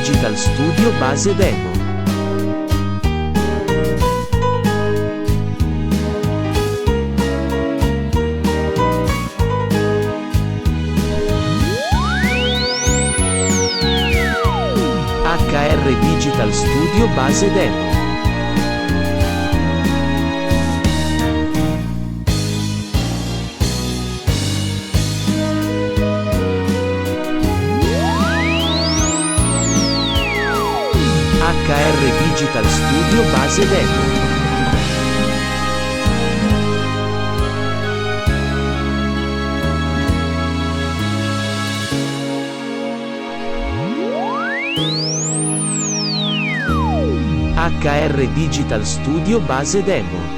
Digital Studio base demo. HR Digital Studio base demo. HR Digital Studio base demo. HR Digital Studio base demo.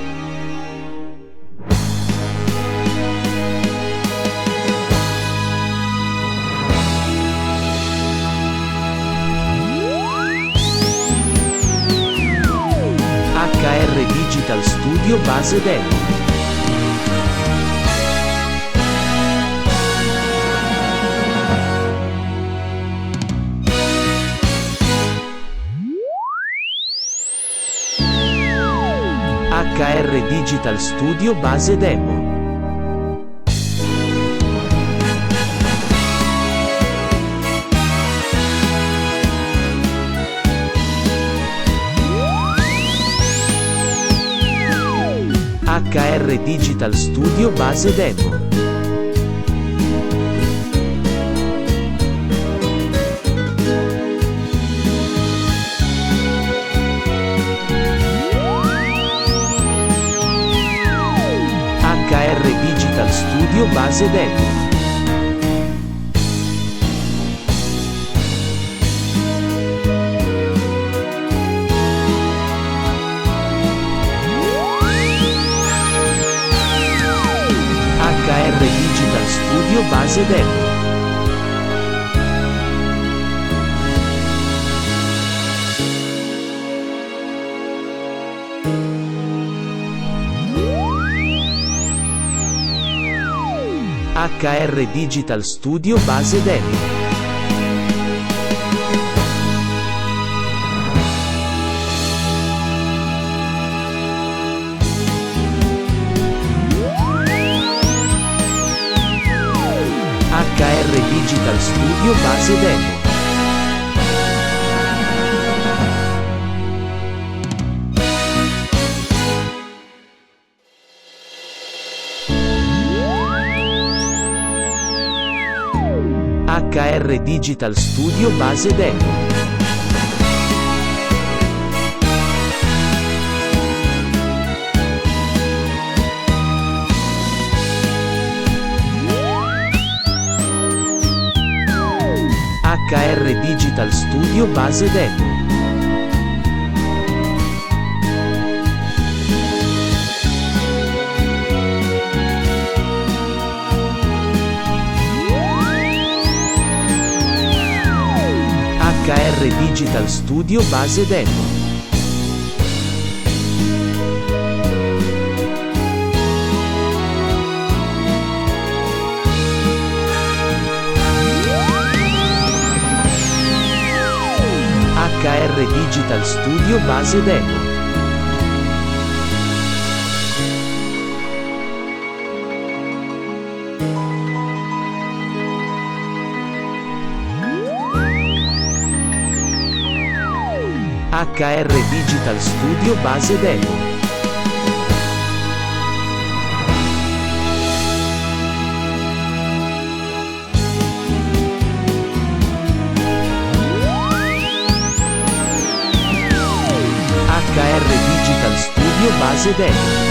HR Digital Studio base demo. HR Digital Studio base demo. HR Digital Studio base demo. HR Digital Studio base demo. HR Digital Studio base demo. HR Digital Studio base demo. HR Digital Studio base demo. HR Digital Studio base demo. HR Digital Studio base demo. HR Digital Studio base demo. HR Digital Studio base demo. HR Digital Studio base demo. HR Digital Studio base demo.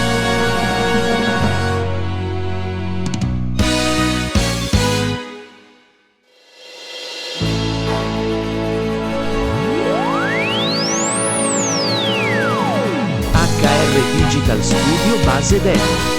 HR Digital Studio base demo.